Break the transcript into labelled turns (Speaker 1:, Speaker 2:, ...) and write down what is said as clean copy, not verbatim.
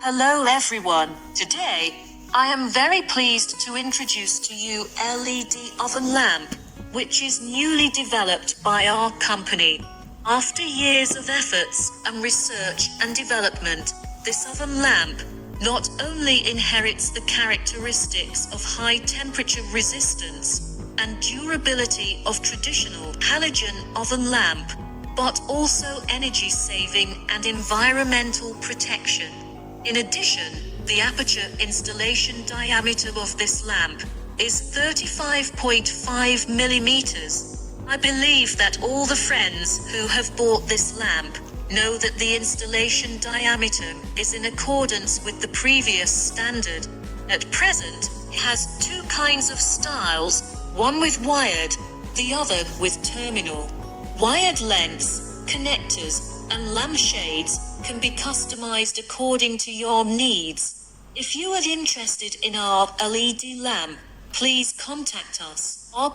Speaker 1: Hello everyone. Today, I am very pleased to introduce to you LED oven lamp, which is newly developed by our company. After years of efforts and research and development, this oven lamp not only inherits the characteristics of high temperature resistance and durability of traditional halogen oven lamp, but also energy saving and environmental protection. In addition, the aperture installation diameter of this lamp is 35.5 millimeters. I believe that all the friends who have bought this lamp know that the installation diameter is in accordance with the previous standard. At present, it has two kinds of styles, one with wired, the other with terminal. Wired lengths, connectors, and lampshades can be customized according to your needs. If you are interested in our LED lamp, please contact us. Our